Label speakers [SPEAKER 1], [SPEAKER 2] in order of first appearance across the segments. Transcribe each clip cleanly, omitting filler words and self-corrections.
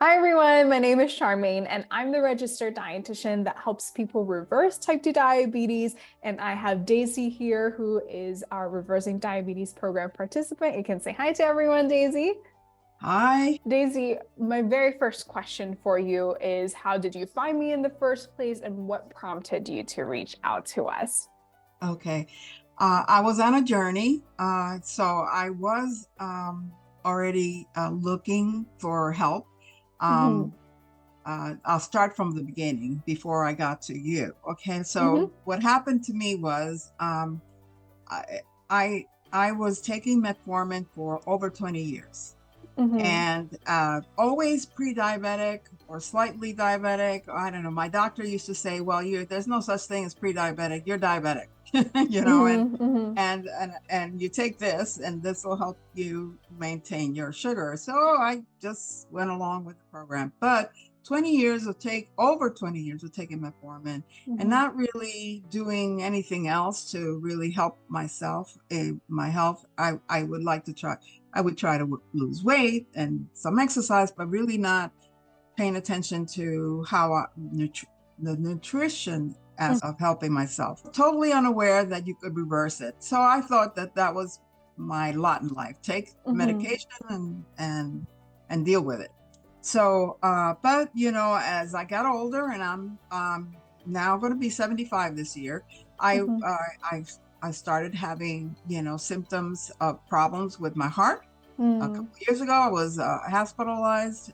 [SPEAKER 1] Hi everyone, my name is Charmaine and I'm the registered dietitian that helps people reverse type 2 diabetes. And I have Daisy here, who is our Reversing Diabetes Program participant. You can say hi to everyone, Daisy.
[SPEAKER 2] Hi.
[SPEAKER 1] Daisy, my very first question for you is how did you find me in the first place and what prompted you to reach out to us?
[SPEAKER 2] Okay. I was on a journey. So I was already looking for help.
[SPEAKER 1] Hmm.
[SPEAKER 2] Um, I'll start from the beginning before I got to you. Okay.
[SPEAKER 1] Hmm.
[SPEAKER 2] So what happened to me was I, I was taking metformin for over 20 years.
[SPEAKER 1] Hmm.
[SPEAKER 2] And always pre-diabetic or slightly diabetic. I don't know. My doctor used to say, "Well, there's no such thing as pre-diabetic. You're diabetic," and
[SPEAKER 1] Hmm. Hmm.
[SPEAKER 2] and you take this, and this will help you maintain your sugar. So I just went along with the program. But 20 years of taking metformin and
[SPEAKER 1] Hmm.
[SPEAKER 2] not really doing anything else to really help myself, my health. I would like to try. I would try to lose weight and some exercise, but really not paying attention to the nutrition as of helping myself. Totally unaware that you could reverse it. So I thought that that was my lot in life. Take
[SPEAKER 1] Hmm.
[SPEAKER 2] medication and deal with it. So, but as I got older, and I'm now going to be 75 this year, I
[SPEAKER 1] Hmm.
[SPEAKER 2] uh, I I started having symptoms of problems with my heart. A
[SPEAKER 1] Hmm.
[SPEAKER 2] couple of years ago, I was hospitalized.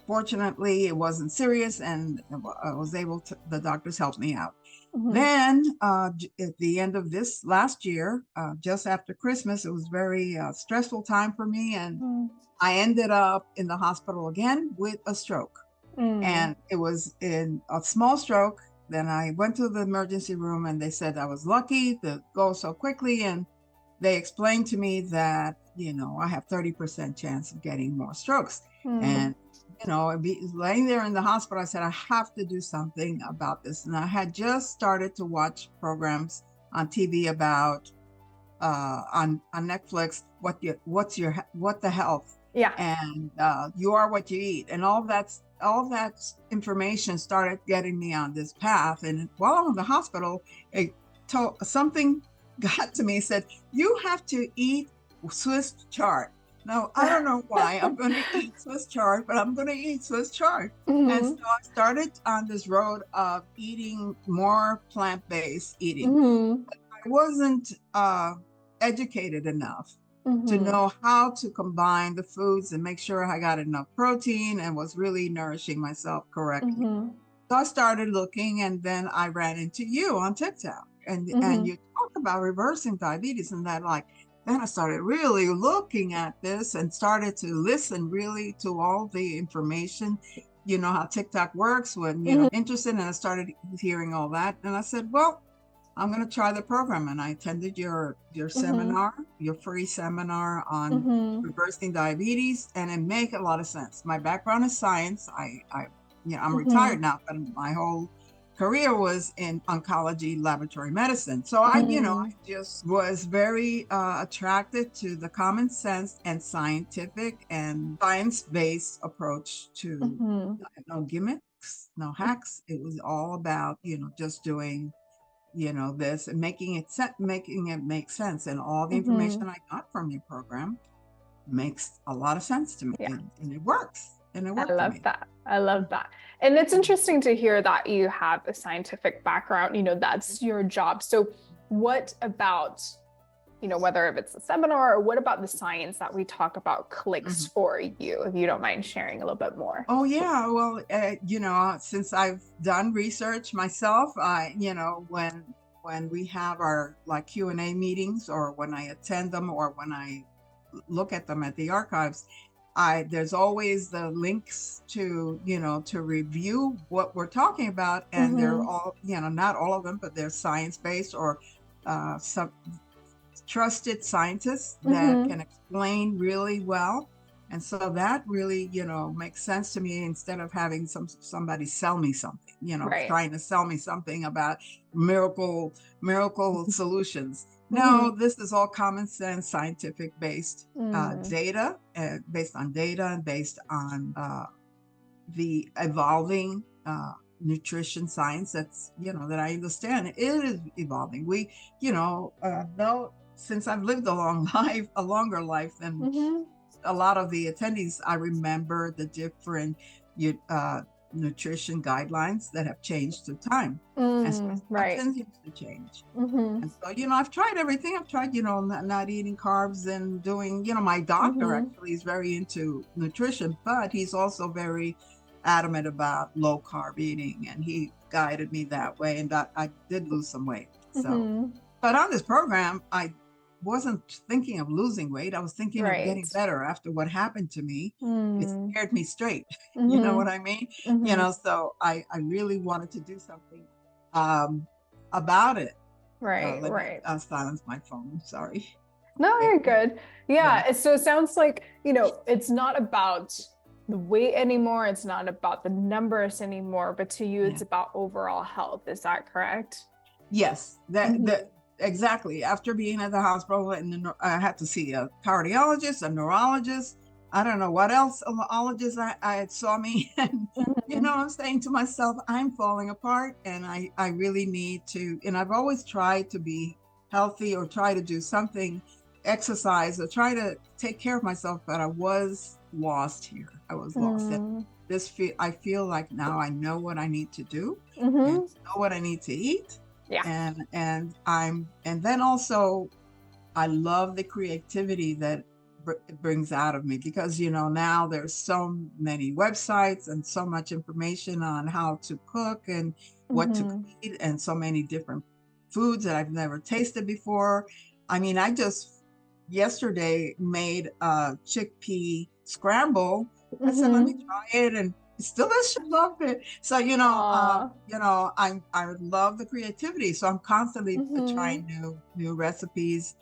[SPEAKER 2] Fortunately, it wasn't serious, and I was able to. The doctors helped me out.
[SPEAKER 1] Hmm.
[SPEAKER 2] Then, at the end of this last year, just after Christmas, it was very stressful time for me, and I ended up in the hospital again with a stroke.
[SPEAKER 1] Hmm.
[SPEAKER 2] And it was in a small stroke. Then I went to the emergency room, and they said I was lucky to go so quickly. And they explained to me that I have 30% chance of getting more strokes.
[SPEAKER 1] Hmm.
[SPEAKER 2] And laying there in the hospital, I said I have to do something about this. And I had just started to watch programs on TV about on Netflix, what the health,
[SPEAKER 1] Yeah.
[SPEAKER 2] and you are what you eat, and all that information started getting me on this path. And while I'm in the hospital, it something got to me, said you have to eat Swiss chard. Now I don't know why I'm going to eat Swiss chard, but I'm going to eat Swiss chard. And so
[SPEAKER 1] Hmm.
[SPEAKER 2] I started on this road of eating more plant-based eating.
[SPEAKER 1] Hmm.
[SPEAKER 2] I wasn't educated enough to
[SPEAKER 1] Hmm.
[SPEAKER 2] know how to combine the foods and make sure I got enough protein and was really nourishing myself correctly.
[SPEAKER 1] Hmm.
[SPEAKER 2] So I started looking, and then I ran into you on TikTok, and
[SPEAKER 1] Hmm.
[SPEAKER 2] you talk about reversing diabetes and that. Like, then I started really looking at this and started to listen really to all the information. You know how TikTok works when
[SPEAKER 1] Hmm.
[SPEAKER 2] interested, and I started hearing all that, and I said, well, I'm going to try the program. And I attended your
[SPEAKER 1] Hmm.
[SPEAKER 2] seminar, your free seminar on
[SPEAKER 1] Hmm.
[SPEAKER 2] reversing diabetes, and it made a lot of sense. My background is science. I'm retired
[SPEAKER 1] Hmm.
[SPEAKER 2] now, but my whole career was in oncology laboratory medicine. So I
[SPEAKER 1] Hmm.
[SPEAKER 2] just was very attracted to the common sense and scientific and science-based approach to
[SPEAKER 1] Hmm.
[SPEAKER 2] no gimmicks, no hacks. It was all about, just doing this and making it make sense. And all the information
[SPEAKER 1] Hmm.
[SPEAKER 2] I got from your program makes a lot of sense to me,
[SPEAKER 1] Yeah,
[SPEAKER 2] and it works, and it
[SPEAKER 1] I
[SPEAKER 2] worked for
[SPEAKER 1] love
[SPEAKER 2] me.
[SPEAKER 1] that. I love that. And it's interesting to hear that you have a scientific background, that's your job. So what about, whether if it's a seminar or what about the science that we talk about clicks
[SPEAKER 2] Mhm.
[SPEAKER 1] for you, if you don't mind sharing a little bit more?
[SPEAKER 2] Oh yeah, well, since I've done research myself, when we have our like Q&A meetings, or when I attend them, or when I look at them at the archives, I there's always the links to review what we're talking about, and they're
[SPEAKER 1] Hmm.
[SPEAKER 2] all, not all of them, but they're science based, or some trusted scientists that
[SPEAKER 1] Hmm.
[SPEAKER 2] can explain really well. And so that really, makes sense to me, instead of having somebody sell me something,
[SPEAKER 1] Right.
[SPEAKER 2] trying to sell me something about miracle solutions. No, this is all common sense, scientific based
[SPEAKER 1] Mm.
[SPEAKER 2] data, based on data and based on the evolving nutrition science that's, that I understand. It is evolving. Though since I've lived a long life, a longer life than
[SPEAKER 1] Mhm.
[SPEAKER 2] a lot of the attendees, I remember the different uh, nutrition guidelines that have changed through time. And so that
[SPEAKER 1] Right.
[SPEAKER 2] continues to change.
[SPEAKER 1] Mhm.
[SPEAKER 2] And so, I've tried everything. I've tried, not eating carbs and doing, my doctor
[SPEAKER 1] Mhm.
[SPEAKER 2] actually is very into nutrition, but he's also very adamant about low carb eating. And he guided me that way. And I did lose some weight. So,
[SPEAKER 1] Mhm.
[SPEAKER 2] but on this program, I wasn't thinking of losing weight. I was thinking of getting
[SPEAKER 1] Right.
[SPEAKER 2] better after what happened to me. It
[SPEAKER 1] Mm.
[SPEAKER 2] scared me straight. You know what
[SPEAKER 1] Mhm.
[SPEAKER 2] I mean?
[SPEAKER 1] Mhm.
[SPEAKER 2] So I really wanted to do something um, about it.
[SPEAKER 1] Right,
[SPEAKER 2] Let me
[SPEAKER 1] right.
[SPEAKER 2] silence my phone. Sorry.
[SPEAKER 1] No,
[SPEAKER 2] Okay.
[SPEAKER 1] you're good.
[SPEAKER 2] Yeah.
[SPEAKER 1] So it sounds like, it's not about the weight anymore. It's not about the numbers anymore, but to you,
[SPEAKER 2] Yeah.
[SPEAKER 1] it's about overall health. Is that correct?
[SPEAKER 2] Yes.
[SPEAKER 1] Mhm.
[SPEAKER 2] Exactly. After being at the hospital, and I had to see a cardiologist, a neurologist. I don't know what else. A neurologist I saw me, and
[SPEAKER 1] Mhm.
[SPEAKER 2] I'm saying to myself, I'm falling apart, and I really need to. And I've always tried to be healthy or try to do something, exercise or try to take care of myself, but I was lost here. I was lost. And
[SPEAKER 1] Mm.
[SPEAKER 2] I feel like now I know what I need to do and
[SPEAKER 1] Mhm.
[SPEAKER 2] know what I need to eat.
[SPEAKER 1] Yeah.
[SPEAKER 2] And then also I love the creativity that it brings out of me, because now there's so many websites and so much information on how to cook and what to
[SPEAKER 1] Mhm.
[SPEAKER 2] eat, and so many different foods that I've never tasted before. I mean, I just yesterday made a chickpea scramble. I said, let me
[SPEAKER 1] Mhm.
[SPEAKER 2] try it, and it's delicious. Loved it. So
[SPEAKER 1] Aw.
[SPEAKER 2] I love the creativity. So I'm constantly
[SPEAKER 1] Mhm.
[SPEAKER 2] trying new recipes,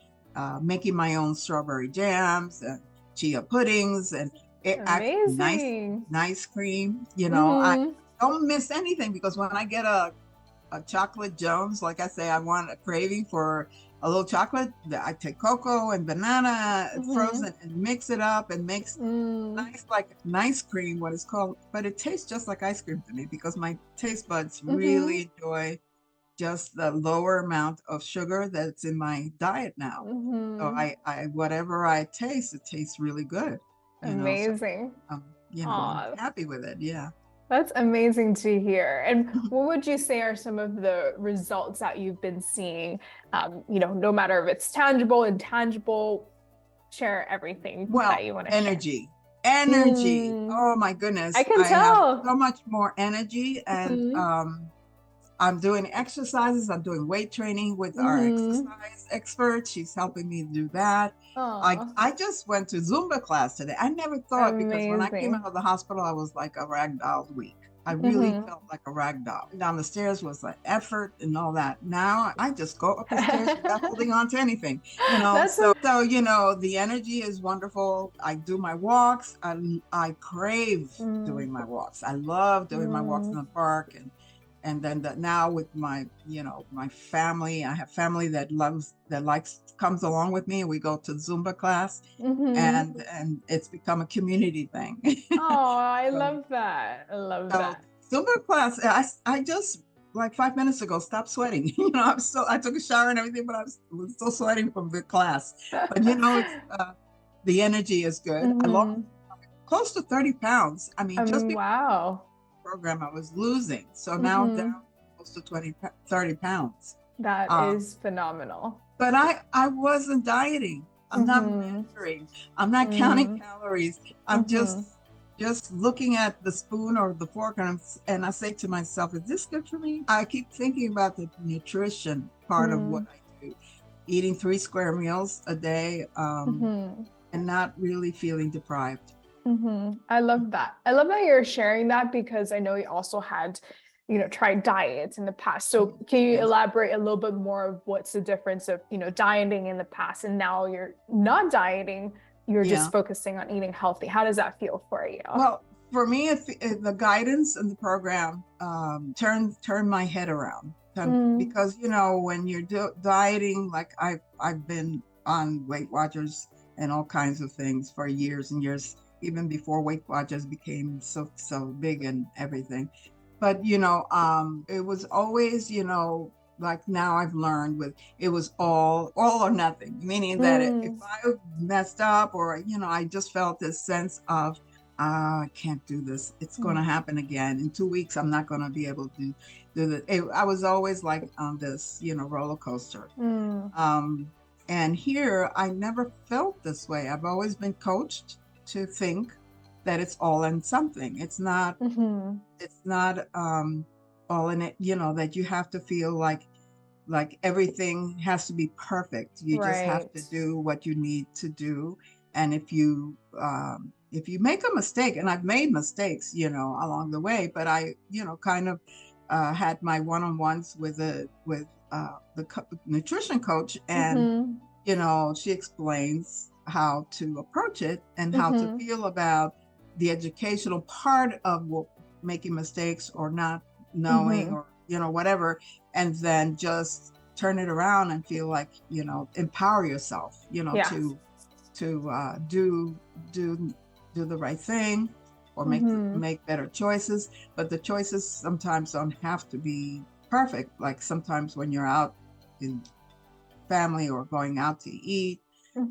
[SPEAKER 2] making my own strawberry jams and chia puddings, and
[SPEAKER 1] Amazing.
[SPEAKER 2] nice cream. I
[SPEAKER 1] Mhm.
[SPEAKER 2] don't miss anything, because when I get a chocolate Jones, like I say, I want a craving for a little chocolate. I take cocoa and banana
[SPEAKER 1] Mhm.
[SPEAKER 2] frozen and mix it up and makes
[SPEAKER 1] Mm.
[SPEAKER 2] nice, like nice cream, what it's called, but it tastes just like ice cream to me, because my taste buds
[SPEAKER 1] Mhm.
[SPEAKER 2] really enjoy just the lower amount of sugar that's in my diet now. So
[SPEAKER 1] Mhm.
[SPEAKER 2] I whatever I taste, it tastes really good. So
[SPEAKER 1] Amazing.
[SPEAKER 2] I'm
[SPEAKER 1] Aw,
[SPEAKER 2] happy with it. Yeah.
[SPEAKER 1] that's amazing to hear. And what would you say are some of the results that you've been seeing? No matter if it's tangible, intangible, share everything that
[SPEAKER 2] Well,
[SPEAKER 1] you want to share.
[SPEAKER 2] energy. Energy.
[SPEAKER 1] Mm,
[SPEAKER 2] Oh my
[SPEAKER 1] I
[SPEAKER 2] goodness.
[SPEAKER 1] can
[SPEAKER 2] I have so
[SPEAKER 1] tell.
[SPEAKER 2] much more energy, and
[SPEAKER 1] Mhm.
[SPEAKER 2] I'm doing exercises. I'm doing weight training with our
[SPEAKER 1] Mhm.
[SPEAKER 2] exercise expert. She's helping me do that.
[SPEAKER 1] Aw,
[SPEAKER 2] I just went to Zumba class today. I never thought, because when I came
[SPEAKER 1] amazing.
[SPEAKER 2] out of the hospital, I was like a rag doll week. I really
[SPEAKER 1] Mhm.
[SPEAKER 2] felt like a rag doll. Down the stairs was an effort and all that. Now I just go up the stairs without holding on to anything.
[SPEAKER 1] That's a
[SPEAKER 2] The energy is wonderful. I do my walks. I crave
[SPEAKER 1] mm,
[SPEAKER 2] doing my walks. I love doing my walks in
[SPEAKER 1] mm,
[SPEAKER 2] the park, and then that now with my family, I have family that likes comes along with me, and we go to Zumba class,
[SPEAKER 1] mhm.
[SPEAKER 2] and it's become a community thing.
[SPEAKER 1] Oh, I
[SPEAKER 2] so,
[SPEAKER 1] love that. I love
[SPEAKER 2] so
[SPEAKER 1] that.
[SPEAKER 2] Zumba class, I just like 5 minutes ago stopped sweating. I took a shower and everything, but was still sweating from the class. But it's the energy is good. I lost
[SPEAKER 1] Mhm.
[SPEAKER 2] close to 30 pounds. I mean, just before
[SPEAKER 1] Wow.
[SPEAKER 2] the program I was losing. So now I'm down
[SPEAKER 1] Mhm.
[SPEAKER 2] close to 30 pounds.
[SPEAKER 1] That
[SPEAKER 2] Uh,
[SPEAKER 1] is phenomenal.
[SPEAKER 2] but I wasn't dieting. I'm not
[SPEAKER 1] Mhm.
[SPEAKER 2] measuring. I'm not counting
[SPEAKER 1] Mm.
[SPEAKER 2] calories. I'm
[SPEAKER 1] Mhm.
[SPEAKER 2] just looking at the spoon or the fork, and I say to myself, is this good for me? I keep thinking about the nutrition part of what
[SPEAKER 1] Mm.
[SPEAKER 2] I do, eating 3 square meals a day,
[SPEAKER 1] Mhm.
[SPEAKER 2] and not really feeling deprived.
[SPEAKER 1] I love that. I love that you're sharing that because I know you also had, tried diets in the past. So can you
[SPEAKER 2] Yes.
[SPEAKER 1] elaborate a little bit more of what's the difference of, dieting in the past and now you're not dieting, you're just
[SPEAKER 2] Yeah.
[SPEAKER 1] focusing on eating healthy. How does that feel for you?
[SPEAKER 2] Well, for me, if the guidance and the program turned my head around. because, you know, when you're dieting, like I've been on Weight Watchers and all kinds of things for years and years, even before Weight Watchers became so big and everything. But, you know, it was always, you know, like now I've learned it was all or nothing, meaning that if I messed up or, you know, I just felt this sense of, I can't do this. It's going to happen again. In 2 weeks, I'm not going to be able to do it. I was always like on this, you know, roller coaster. And here, I never felt this way. I've always been coached to think that it's all in something. It's not, it's not all in it, you know, that you have to feel like everything has to be perfect. You just have to do what you need to do. And if you make a mistake, and I've made mistakes, you know, along the way, but I, you know, kind of had my one-on-ones with the nutrition coach, and you know, she explains how to approach it and how to feel about the educational part of making mistakes or not knowing or, you know, whatever, and then just turn it around and feel like, you know, empower yourself, you know, to do the right thing or make better choices. But the choices sometimes don't have to be perfect. Like sometimes when you're out in family or going out to eat,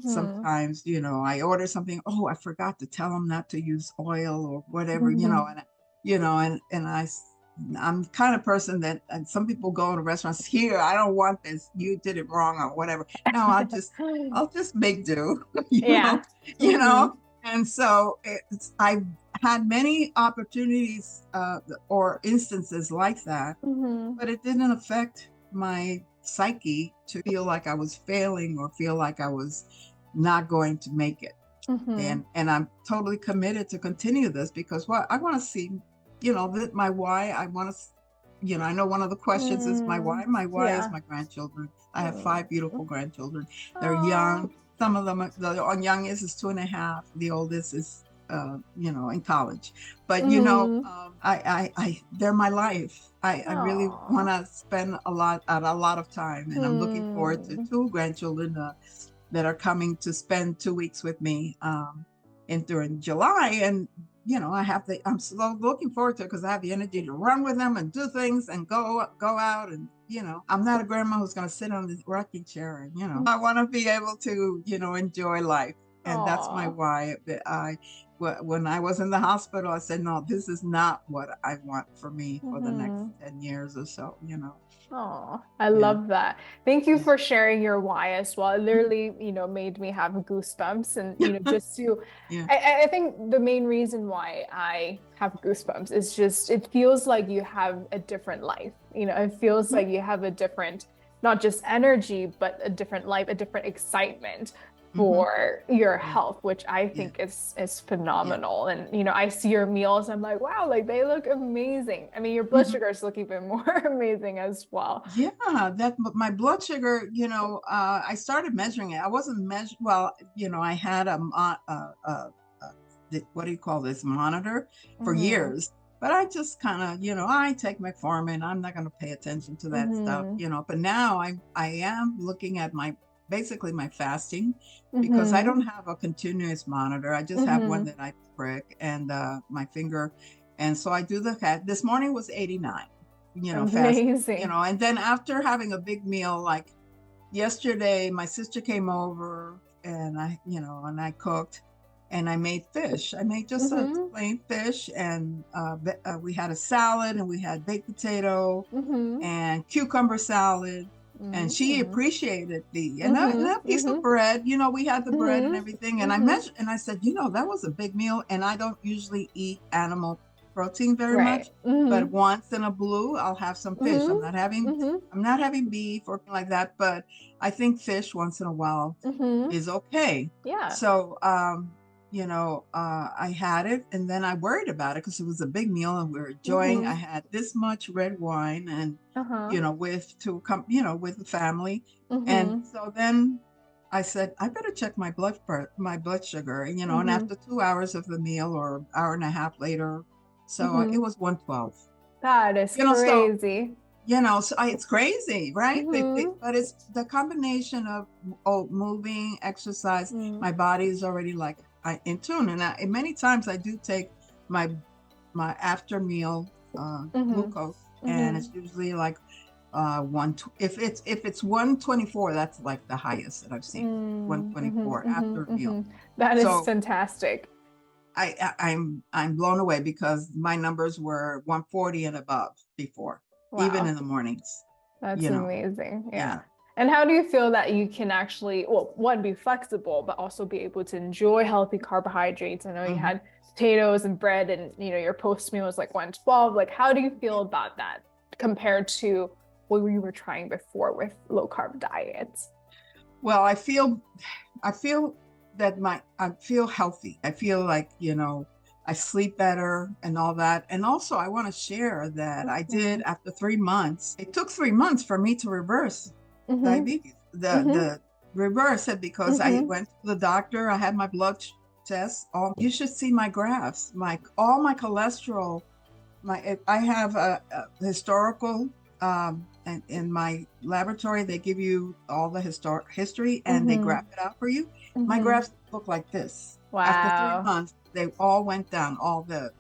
[SPEAKER 2] sometimes, you know, I order something, oh, I forgot to tell them not to use oil or whatever, you know, and you know, and I'm the kind of person that, and some people go to restaurants here, I don't want this, you did it wrong or whatever. No, I'll just make do, you know. And so I've had many opportunities or instances like that, but it didn't affect my psyche to feel like I was failing or feel like I was not going to make it. And I'm totally committed to continue this because I want to see, you know, that my why. I want to, you know, I know one of the questions is my why. My why is my grandchildren. I have 5 beautiful grandchildren. They're young. Some of them, the youngest is 2.5. The oldest is, you know, in college. But, you know, they're my life. I really want to spend a lot of time. And I'm looking forward to 2 grandchildren that are coming to spend 2 weeks with me during July. And, you know, I'm so looking forward to it because I have the energy to run with them and do things and go out. And, you know, I'm not a grandma who's going to sit on the rocking chair. And, you know, I want to be able to, you know, enjoy life. And that's my why. When I was in the hospital, I said, no, this is not what I want for me for the next 10 years or so, you know.
[SPEAKER 1] Oh, I love that. Thank you for sharing your why as well. It literally, you know, made me have goosebumps and, you know, just to, I think the main reason why I have goosebumps is just, it feels like you have a different life. You know, it feels like you have a different, not just energy, but a different life, a different excitement for your health, which I think is phenomenal. And, you know, I see your meals, I'm like, wow, like they look amazing. I mean, your blood sugars look even more amazing as well.
[SPEAKER 2] Yeah, my blood sugar, you know, I started measuring it. I wasn't well, you know, I had what do you call this, monitor for years. But I just kind of, you know, I take Metformin. I'm not going to pay attention to that stuff, you know. But now I am looking at basically my fasting because I don't have a continuous monitor. I just have one that I prick and my finger. And so I do this morning was 89, you know, fasting, you know, and then after having a big meal, like yesterday, my sister came over and I cooked and I made fish. I made just a plain fish and we had a salad and we had baked potato and cucumber salad. And she appreciated and a piece of bread, you know, we had the bread and everything. And I measured and I said, you know, that was a big meal. And I don't usually eat animal protein very much, but once in a blue, I'll have some fish. I'm not having beef or like that, but I think fish once in a while is okay.
[SPEAKER 1] Yeah.
[SPEAKER 2] So, you know, I had it and then I worried about it because it was a big meal and we were enjoying. I had this much red wine and, you know, with the family. And so then I said, I better check my blood sugar, you know, and after 2 hours of the meal or an hour and a half later, so it was 112.
[SPEAKER 1] That is crazy.
[SPEAKER 2] So it's crazy, right?
[SPEAKER 1] Mm-hmm.
[SPEAKER 2] But it's the combination of moving, exercise.
[SPEAKER 1] Mm-hmm.
[SPEAKER 2] My body is already like in tune, and many times I do take my after meal
[SPEAKER 1] Mm-hmm.
[SPEAKER 2] glucose, and
[SPEAKER 1] Mm-hmm.
[SPEAKER 2] it's usually like if it's 124, that's like the highest that I've seen.
[SPEAKER 1] Mm-hmm.
[SPEAKER 2] 124 after a
[SPEAKER 1] Mm-hmm.
[SPEAKER 2] meal.
[SPEAKER 1] Mm-hmm. That is
[SPEAKER 2] So
[SPEAKER 1] fantastic.
[SPEAKER 2] I'm blown away because my numbers were 140 and above before, even
[SPEAKER 1] Wow.
[SPEAKER 2] in the mornings,
[SPEAKER 1] That's
[SPEAKER 2] you know.
[SPEAKER 1] amazing. Yeah.
[SPEAKER 2] Yeah.
[SPEAKER 1] And how do you feel that you can actually, well, one, be flexible, but also be able to enjoy healthy carbohydrates? I know you
[SPEAKER 2] Hmm.
[SPEAKER 1] had potatoes and bread and, your post meal was like 112. Like, how do you feel about that compared to what we were trying before with low carb diets?
[SPEAKER 2] Well, I feel that I feel healthy. I feel like, I sleep better and all that. And also I want to share that I did
[SPEAKER 1] Mhm.
[SPEAKER 2] after 3 months. It took 3 months for me to reverse
[SPEAKER 1] Mhm.
[SPEAKER 2] diabetes. The
[SPEAKER 1] Mhm.
[SPEAKER 2] the reverse it because I
[SPEAKER 1] Mhm.
[SPEAKER 2] went to the doctor, I had my blood tests. You should see my graphs, all my cholesterol. I have a historical, and in my laboratory they give you all the history and they graph
[SPEAKER 1] Mhm.
[SPEAKER 2] it out for you. My
[SPEAKER 1] Mhm.
[SPEAKER 2] graphs look like this. After three
[SPEAKER 1] Wow.
[SPEAKER 2] months, they all went down. All the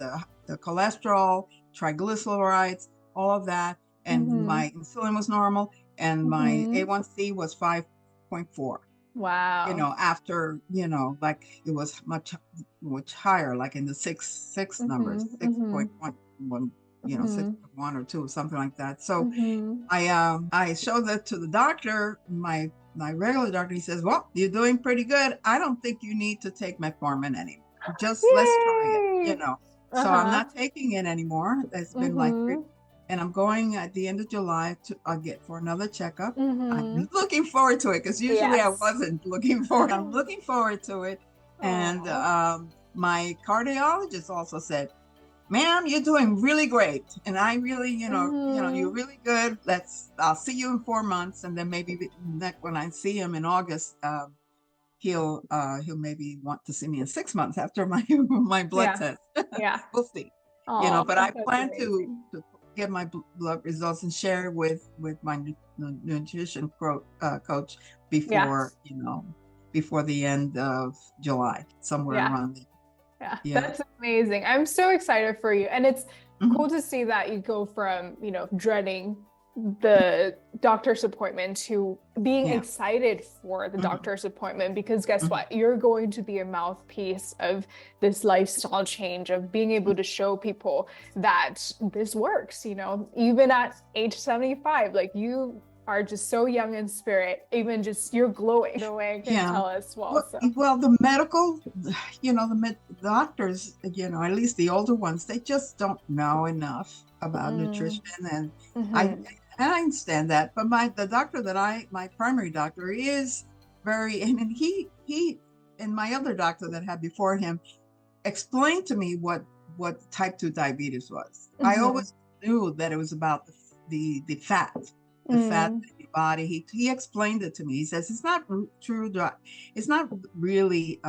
[SPEAKER 2] cholesterol, triglycerides, all of that, and
[SPEAKER 1] Mhm.
[SPEAKER 2] my insulin was normal, and my
[SPEAKER 1] Mhm.
[SPEAKER 2] A1C was 5.4.
[SPEAKER 1] Wow.
[SPEAKER 2] After, like it was much higher, like in the six numbers,
[SPEAKER 1] Mhm. Mhm.
[SPEAKER 2] 6.1,
[SPEAKER 1] Mhm.
[SPEAKER 2] 6.1 or 2, something like that. So
[SPEAKER 1] Mhm.
[SPEAKER 2] I showed that to the doctor, my regular doctor. He says, "Well, you're doing pretty good. I don't think you need to take metformin anymore. Just let's try it."
[SPEAKER 1] Yay!
[SPEAKER 2] So I'm
[SPEAKER 1] Uh-huh.
[SPEAKER 2] not taking it anymore. It's been like
[SPEAKER 1] Mhm.
[SPEAKER 2] and I'm going at the end of July to get for another checkup. I'm
[SPEAKER 1] Mhm.
[SPEAKER 2] looking forward to it because usually I
[SPEAKER 1] Yes.
[SPEAKER 2] wasn't looking forward. I'm looking forward to it. And
[SPEAKER 1] Oh.
[SPEAKER 2] my cardiologist also said, "Ma'am, you're doing really great, and I really, you're
[SPEAKER 1] Mhm.
[SPEAKER 2] really good. I'll see you in 4 months, and then maybe when I see him in August, he'll maybe want to see me in 6 months after my my blood
[SPEAKER 1] Yeah.
[SPEAKER 2] test.
[SPEAKER 1] Yeah.
[SPEAKER 2] We'll see,
[SPEAKER 1] Oh,
[SPEAKER 2] but I
[SPEAKER 1] that's
[SPEAKER 2] plan to
[SPEAKER 1] amazing.
[SPEAKER 2] get my blood results and share with my nutrition coach before
[SPEAKER 1] Yes.
[SPEAKER 2] before the end of July, somewhere
[SPEAKER 1] Yeah.
[SPEAKER 2] around there.
[SPEAKER 1] Yeah,
[SPEAKER 2] Yeah.
[SPEAKER 1] that's amazing. I'm so excited for you. And it's
[SPEAKER 2] Mhm.
[SPEAKER 1] cool to see that you go from, dreading the doctor's appointment to being
[SPEAKER 2] Yeah.
[SPEAKER 1] excited for the
[SPEAKER 2] Mhm.
[SPEAKER 1] doctor's appointment because guess
[SPEAKER 2] Mhm.
[SPEAKER 1] what? You're going to be a mouthpiece of this lifestyle change, of being able to show people that this works, even at age 75, like you are just so young in spirit, even just you're glowing the way I can
[SPEAKER 2] Yeah.
[SPEAKER 1] tell as well.
[SPEAKER 2] Well,
[SPEAKER 1] So,
[SPEAKER 2] the medical, doctors, at least the older ones, they just don't know enough about
[SPEAKER 1] mm,
[SPEAKER 2] nutrition, and I
[SPEAKER 1] mhm.
[SPEAKER 2] I understand that. But the doctor my primary doctor is very, and he and my other doctor that had before him explained to me what type 2 diabetes was. I
[SPEAKER 1] Mhm.
[SPEAKER 2] always knew that it was about the fat, the fat
[SPEAKER 1] Mm.
[SPEAKER 2] in your body. He explained it to me. He says it's not true. It's not really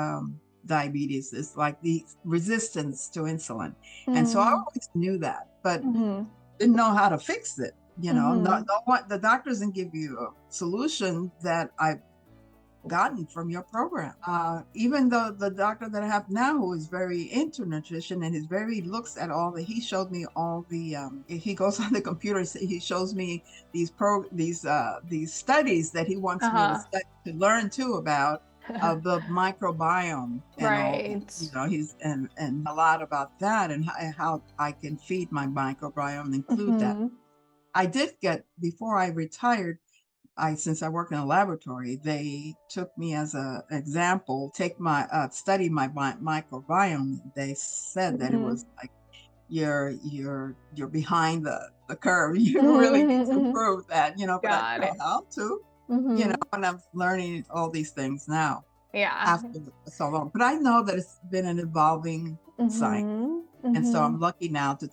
[SPEAKER 2] diabetes. It's like the resistance to insulin, and so I
[SPEAKER 1] Mm.
[SPEAKER 2] always knew that, but
[SPEAKER 1] Mhm.
[SPEAKER 2] didn't know how to fix it.
[SPEAKER 1] Mhm.
[SPEAKER 2] No what the doctors didn't give you a solution that I gotten from your program. Even though the doctor that I have now, who is very into nutrition and is very looks at he showed me all the, he goes on the computer, he shows me these studies that he wants me to
[SPEAKER 1] Uh-huh.
[SPEAKER 2] study, to learn too about the microbiome and all that.
[SPEAKER 1] Right.
[SPEAKER 2] He's and a lot about that and how I can feed my microbiome and include that.
[SPEAKER 1] Mhm.
[SPEAKER 2] I did get before I retired. Since I work in a laboratory, they took me as a example, take my study my microbiome. They said that it was
[SPEAKER 1] Mhm.
[SPEAKER 2] like you're behind the curve. You really need to
[SPEAKER 1] Mhm.
[SPEAKER 2] improve that, but I didn't
[SPEAKER 1] Got
[SPEAKER 2] know
[SPEAKER 1] it.
[SPEAKER 2] how to,
[SPEAKER 1] Mhm.
[SPEAKER 2] and I'm learning all these things now
[SPEAKER 1] Yeah.
[SPEAKER 2] after so long. But I know that it's been an evolving science,
[SPEAKER 1] Mhm.
[SPEAKER 2] and so
[SPEAKER 1] Mhm.
[SPEAKER 2] I'm lucky now to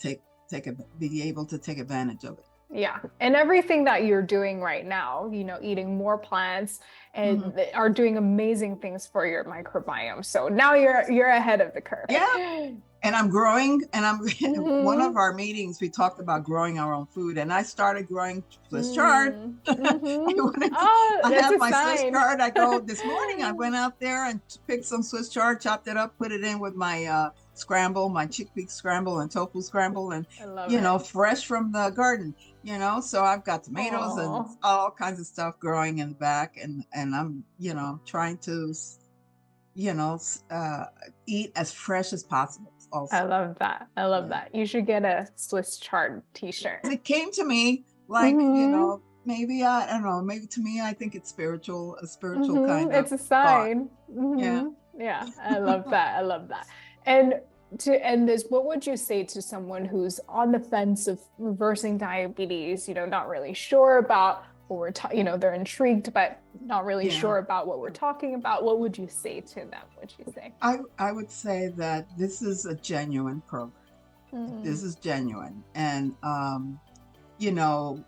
[SPEAKER 2] be able to take advantage of it.
[SPEAKER 1] Yeah. And everything that you're doing right now, eating more plants
[SPEAKER 2] Mhm.
[SPEAKER 1] and are doing amazing things for your microbiome. So now you're ahead of the curve.
[SPEAKER 2] Yeah. and I'm growing, and I'm in one
[SPEAKER 1] Mm-hmm.
[SPEAKER 2] of our meetings, we talked about growing our own food, and I started growing Swiss chard.
[SPEAKER 1] Mm-hmm. Oh,
[SPEAKER 2] I
[SPEAKER 1] that's
[SPEAKER 2] have
[SPEAKER 1] a
[SPEAKER 2] my Swiss
[SPEAKER 1] sign.
[SPEAKER 2] chard. I go this morning, I went out there and picked some Swiss chard, chopped it up, put it in with my scramble, my chickpea scramble and tofu scramble, and
[SPEAKER 1] I love it.
[SPEAKER 2] fresh from the garden, so I've got tomatoes and
[SPEAKER 1] Oh,
[SPEAKER 2] all kinds of stuff growing in the back, and I'm, trying to, you know, eat as fresh as possible
[SPEAKER 1] I
[SPEAKER 2] also.
[SPEAKER 1] love that. I love
[SPEAKER 2] Yeah.
[SPEAKER 1] that. You should get a Swiss chard t-shirt.
[SPEAKER 2] It came to me like,
[SPEAKER 1] Mm-hmm.
[SPEAKER 2] maybe I don't know, maybe to me, I think it's spiritual, a spiritual
[SPEAKER 1] Mm-hmm.
[SPEAKER 2] kind of
[SPEAKER 1] It's a
[SPEAKER 2] thought.
[SPEAKER 1] sign.
[SPEAKER 2] Yeah.
[SPEAKER 1] Mm-hmm. Yeah, I love that. I love that. And to end this, what would you say to someone who's on the fence of reversing diabetes, not really sure about what we're talking, they're intrigued, but not really
[SPEAKER 2] Yeah.
[SPEAKER 1] sure about what we're talking about? What would you say to them? Would you say?
[SPEAKER 2] I would say that this is a genuine program.
[SPEAKER 1] Mm-hmm.
[SPEAKER 2] This is genuine. And, you know,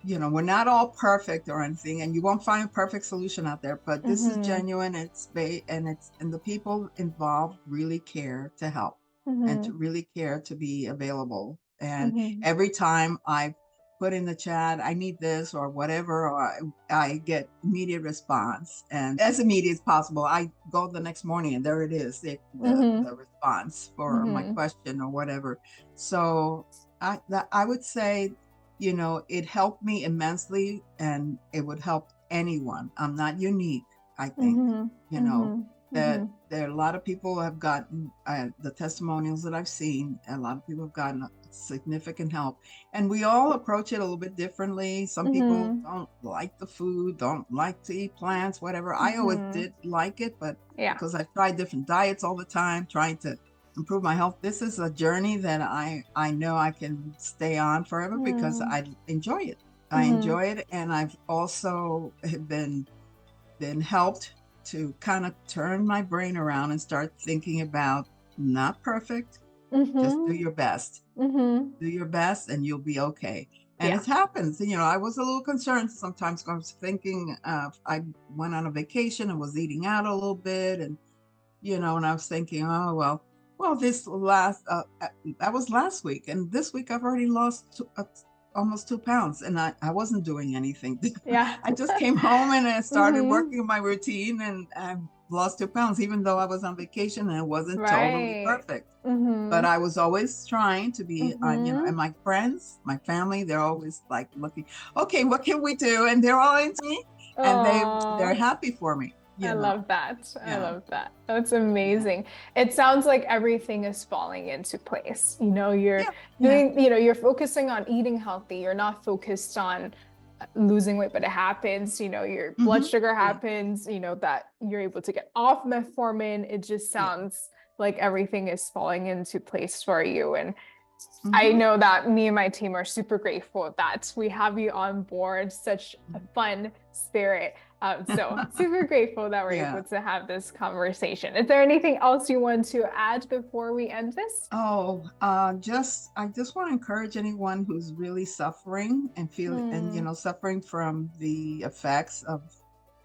[SPEAKER 2] we're not all perfect or anything, and you won't find a perfect solution out there, but this is
[SPEAKER 1] Mm-hmm.
[SPEAKER 2] genuine. And the people involved really care to help and to
[SPEAKER 1] Mm-hmm.
[SPEAKER 2] really care to be available. And
[SPEAKER 1] Mm-hmm.
[SPEAKER 2] every time I put in the chat, I need this or whatever, or I get immediate response, and as immediate as possible. I go the next morning and there it is, the response for my
[SPEAKER 1] Mm-hmm.
[SPEAKER 2] question or whatever. So I would say, it helped me immensely, and it would help anyone. I'm not unique, I think,
[SPEAKER 1] Mm-hmm.
[SPEAKER 2] you know,
[SPEAKER 1] Mm-hmm.
[SPEAKER 2] that
[SPEAKER 1] Mm-hmm.
[SPEAKER 2] there are a lot of people who have gotten the testimonials that I've seen. A lot of people have gotten significant help, and we all approach it a little bit differently. Some people
[SPEAKER 1] Mm-hmm.
[SPEAKER 2] don't like the food, don't like to eat plants, whatever. I always
[SPEAKER 1] Mm-hmm.
[SPEAKER 2] did like it, but
[SPEAKER 1] Yeah.
[SPEAKER 2] because I tried different diets all the time, trying to improve my health. This is a journey that I know I can stay on forever because
[SPEAKER 1] Mm-hmm.
[SPEAKER 2] I enjoy it. I
[SPEAKER 1] Mm-hmm.
[SPEAKER 2] enjoy it, and I've also have been helped to kind of turn my brain around and start thinking about, not perfect, just do
[SPEAKER 1] Mm-hmm.
[SPEAKER 2] your best.
[SPEAKER 1] Mm-hmm.
[SPEAKER 2] Do your best and you'll be okay. And
[SPEAKER 1] Yeah.
[SPEAKER 2] it happens. I was a little concerned sometimes. I was thinking, I went on a vacation and was eating out a little bit, and I was thinking, oh, well, that was last week. And this week I've already lost almost 2 pounds, and I wasn't doing anything.
[SPEAKER 1] Yeah.
[SPEAKER 2] I just came home and I started
[SPEAKER 1] Mm-hmm.
[SPEAKER 2] working my routine, and I lost 2 pounds, even though I was on vacation and it wasn't totally
[SPEAKER 1] Right.
[SPEAKER 2] perfect. But
[SPEAKER 1] Mm-hmm.
[SPEAKER 2] I was always trying to be,
[SPEAKER 1] Mm-hmm.
[SPEAKER 2] and my friends, my family, they're always like looking, okay, what can we do? And they're all into me, and they're
[SPEAKER 1] Oh,
[SPEAKER 2] happy for me,
[SPEAKER 1] I love that. I
[SPEAKER 2] yeah,
[SPEAKER 1] love that. That's
[SPEAKER 2] yeah,
[SPEAKER 1] amazing. It sounds like everything is falling into place. You're
[SPEAKER 2] yeah, yeah.
[SPEAKER 1] doing, you're focusing on eating healthy. You're not focused on losing weight, but it happens, your blood
[SPEAKER 2] Hmm.
[SPEAKER 1] sugar
[SPEAKER 2] Yeah,
[SPEAKER 1] happens, that you're able to get off metformin. It just
[SPEAKER 2] yeah.
[SPEAKER 1] sounds like everything is falling into place for you. And I
[SPEAKER 2] Hmm.
[SPEAKER 1] know that me and my team are super grateful that we have you on board, such a fun spirit. So super grateful that we're
[SPEAKER 2] Yeah.
[SPEAKER 1] able to have this conversation. Is there anything else you want to add before we end this?
[SPEAKER 2] Oh, I just want to encourage anyone who's really suffering and
[SPEAKER 1] Mm,
[SPEAKER 2] suffering from the effects of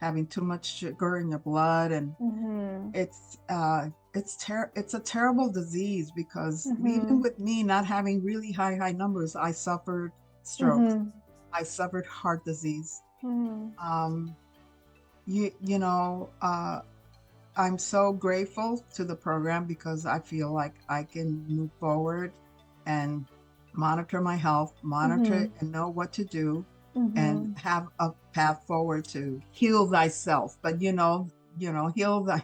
[SPEAKER 2] having too much sugar in your blood. And
[SPEAKER 1] mm-hmm,
[SPEAKER 2] it's a terrible disease, because even
[SPEAKER 1] mm-hmm,
[SPEAKER 2] with me not having really high numbers, I suffered stroke.
[SPEAKER 1] mm-hmm,
[SPEAKER 2] I suffered heart disease.
[SPEAKER 1] mm-hmm,
[SPEAKER 2] Um, you know, I'm so grateful to the program, because I feel like I can move forward and monitor my health, monitor
[SPEAKER 1] mm-hmm,
[SPEAKER 2] it, and know what to do, and
[SPEAKER 1] mm-hmm.
[SPEAKER 2] have a path forward to heal thyself. But heal thy,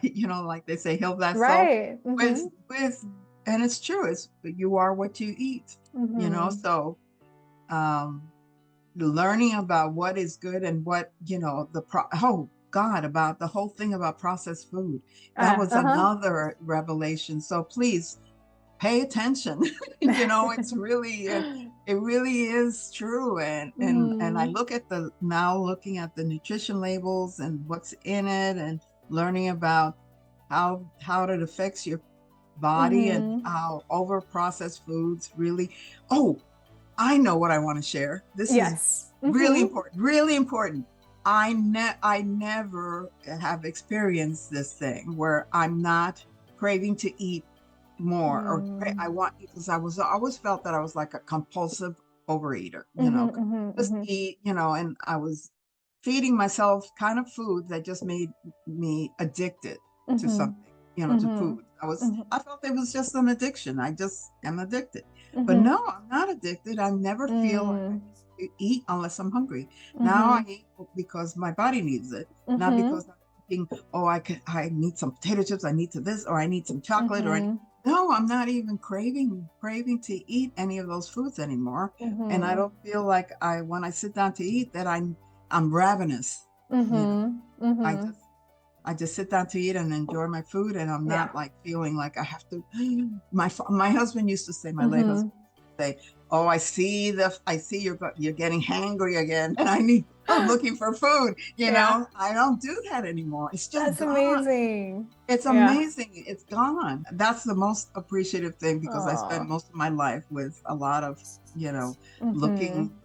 [SPEAKER 2] like they say, heal thyself
[SPEAKER 1] Right. Mm-hmm,
[SPEAKER 2] with, and it's true. It's, you are what you eat.
[SPEAKER 1] mm-hmm.
[SPEAKER 2] So um, learning about what is good and what, oh God, about the whole thing about processed food. That was
[SPEAKER 1] Uh-huh.
[SPEAKER 2] another revelation. So please pay attention. It really is true. And I
[SPEAKER 1] Mm-hmm,
[SPEAKER 2] look at looking at the nutrition labels and what's in it, and learning about how it affects your body, and
[SPEAKER 1] mm-hmm.
[SPEAKER 2] how over processed foods really. Oh, I know what I want to share. This is
[SPEAKER 1] Yes.
[SPEAKER 2] really
[SPEAKER 1] Mm-hmm.
[SPEAKER 2] important, really important. I never have experienced this thing where I'm not craving to eat more, or I
[SPEAKER 1] Mm.
[SPEAKER 2] want, because I always felt that I was like a compulsive overeater,
[SPEAKER 1] Mhm, mhm,
[SPEAKER 2] just
[SPEAKER 1] mhm,
[SPEAKER 2] eat, and I was feeding myself kind of food that just made me addicted to
[SPEAKER 1] mhm,
[SPEAKER 2] something, to food.
[SPEAKER 1] mhm,
[SPEAKER 2] I felt it was just an addiction. I just am addicted. But
[SPEAKER 1] mhm,
[SPEAKER 2] no, I'm not addicted. I never feel like I
[SPEAKER 1] mhm,
[SPEAKER 2] need to eat unless I'm hungry. Now I
[SPEAKER 1] mhm,
[SPEAKER 2] eat because my body needs it, not
[SPEAKER 1] mhm,
[SPEAKER 2] because I'm thinking, oh, I need some potato chips, I need to this, or I need some chocolate, or I need,
[SPEAKER 1] mhm,
[SPEAKER 2] no, I'm not even craving to eat any of those foods anymore. And I
[SPEAKER 1] mhm,
[SPEAKER 2] don't feel like when I sit down to eat, that I'm ravenous. You know,
[SPEAKER 1] mhm,
[SPEAKER 2] I
[SPEAKER 1] mhm.
[SPEAKER 2] just I just sit down to eat and enjoy my food, and I'm
[SPEAKER 1] Yeah.
[SPEAKER 2] not like feeling like I have to. My husband used to say, my late husband
[SPEAKER 1] Mhm.
[SPEAKER 2] used to say, "Oh, I see you're getting hangry again, and I'm looking for food."
[SPEAKER 1] Yeah.
[SPEAKER 2] I don't do that anymore. It's just
[SPEAKER 1] That's
[SPEAKER 2] gone.
[SPEAKER 1] amazing.
[SPEAKER 2] It's
[SPEAKER 1] Yeah.
[SPEAKER 2] amazing. It's gone. That's the most appreciative thing, because I spent
[SPEAKER 1] Oh.
[SPEAKER 2] most of my life with a lot of,
[SPEAKER 1] Mhm.
[SPEAKER 2] looking,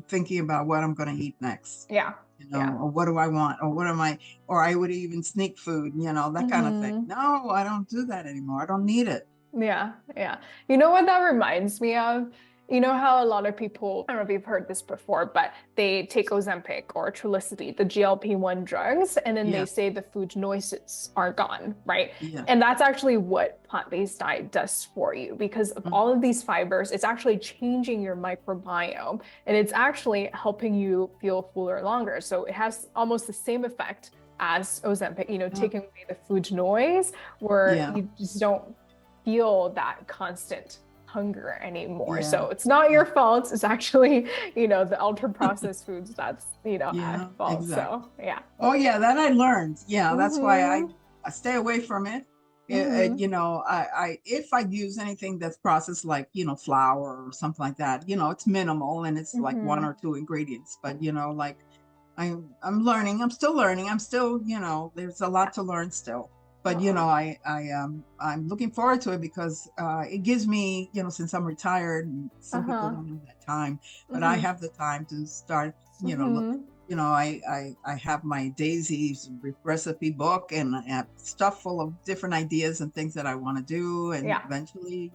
[SPEAKER 2] thinking about what I'm going to eat next,
[SPEAKER 1] Yeah. Yeah.
[SPEAKER 2] or what do I want, or what am I, or I would even sneak food, that kind of thing.
[SPEAKER 1] Mhm.
[SPEAKER 2] No, I don't do that anymore. I don't need it.
[SPEAKER 1] Yeah, yeah. You know what that reminds me of? You know how a lot of people, I don't know if you've heard this before, but they take Ozempic or Trulicity, the GLP-1 drugs, and then they
[SPEAKER 2] Yeah,
[SPEAKER 1] say the food noises are gone, right?
[SPEAKER 2] yeah.
[SPEAKER 1] And that's actually what plant-based diet does for you because of all
[SPEAKER 2] Mhm.
[SPEAKER 1] of these fibers. It's actually changing your microbiome and it's actually helping you feel fuller longer. So it has almost the same effect as Ozempic,
[SPEAKER 2] Yeah,
[SPEAKER 1] taking away the food noise where
[SPEAKER 2] yeah,
[SPEAKER 1] you just don't feel that constant hunger anymore.
[SPEAKER 2] yeah,
[SPEAKER 1] So it's not
[SPEAKER 2] yeah,
[SPEAKER 1] your fault. It's actually, the ultra processed foods that's, at
[SPEAKER 2] yeah,
[SPEAKER 1] fault.
[SPEAKER 2] exactly.
[SPEAKER 1] So yeah.
[SPEAKER 2] Oh yeah, that I learned. Yeah, that's why
[SPEAKER 1] Mm-hmm.
[SPEAKER 2] I stay away from it.
[SPEAKER 1] Mm-hmm.
[SPEAKER 2] I if I use anything that's processed, like, flour or something like that, it's minimal and it's like one
[SPEAKER 1] Mm-hmm.
[SPEAKER 2] or two ingredients. But like, I'm learning. I'm still learning. I'm still, there's a
[SPEAKER 1] Yeah.
[SPEAKER 2] lot to learn still. But
[SPEAKER 1] Aw.
[SPEAKER 2] I'm looking forward to it, because it gives me, since I'm retired, and some people
[SPEAKER 1] Uh-huh.
[SPEAKER 2] don't have that time, but I
[SPEAKER 1] Mm-hmm.
[SPEAKER 2] have the time to start, look.
[SPEAKER 1] Mm-hmm.
[SPEAKER 2] I have my Daisy's recipe book, and I have stuff full of different ideas and things that I want to do. And
[SPEAKER 1] Yeah.
[SPEAKER 2] eventually,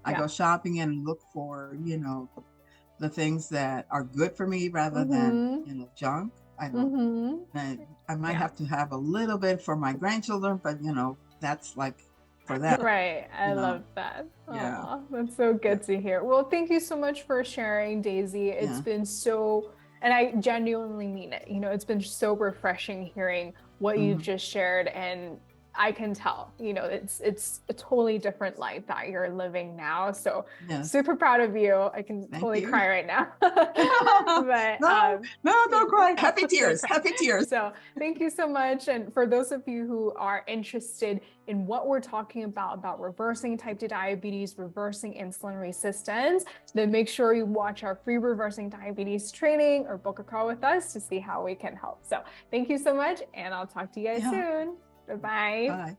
[SPEAKER 2] I
[SPEAKER 1] Yeah.
[SPEAKER 2] go shopping and look for, the things that are good for me, rather than,
[SPEAKER 1] Mm-hmm.
[SPEAKER 2] junk. I don't,
[SPEAKER 1] Mm-hmm.
[SPEAKER 2] I might
[SPEAKER 1] Yeah.
[SPEAKER 2] have to have a little bit for my grandchildren, but, that's like for them,
[SPEAKER 1] Right. I
[SPEAKER 2] you know.
[SPEAKER 1] love that.
[SPEAKER 2] Yeah.
[SPEAKER 1] Oh, that's so
[SPEAKER 2] Yeah.
[SPEAKER 1] good to hear. Well, thank you so much for sharing, Daisy. It's
[SPEAKER 2] Yeah.
[SPEAKER 1] been so, and I genuinely mean it. It's been so refreshing hearing what you've
[SPEAKER 2] Hmm.
[SPEAKER 1] just shared. And I can tell, it's a totally different life that you're living now. So
[SPEAKER 2] Yes.
[SPEAKER 1] super proud of you. I can
[SPEAKER 2] Thank
[SPEAKER 1] totally
[SPEAKER 2] you.
[SPEAKER 1] cry right now. But
[SPEAKER 2] No, no, don't cry. Happy
[SPEAKER 1] I'm gonna
[SPEAKER 2] tears.
[SPEAKER 1] cry.
[SPEAKER 2] Happy tears.
[SPEAKER 1] So thank you so much. And for those of you who are interested in what we're talking about reversing type 2 diabetes, reversing insulin resistance, then make sure you watch our free reversing diabetes training or book a call with us to see how we can help. So thank you so much, and I'll talk to you guys
[SPEAKER 2] Yeah.
[SPEAKER 1] soon. Bye-bye.
[SPEAKER 2] Bye.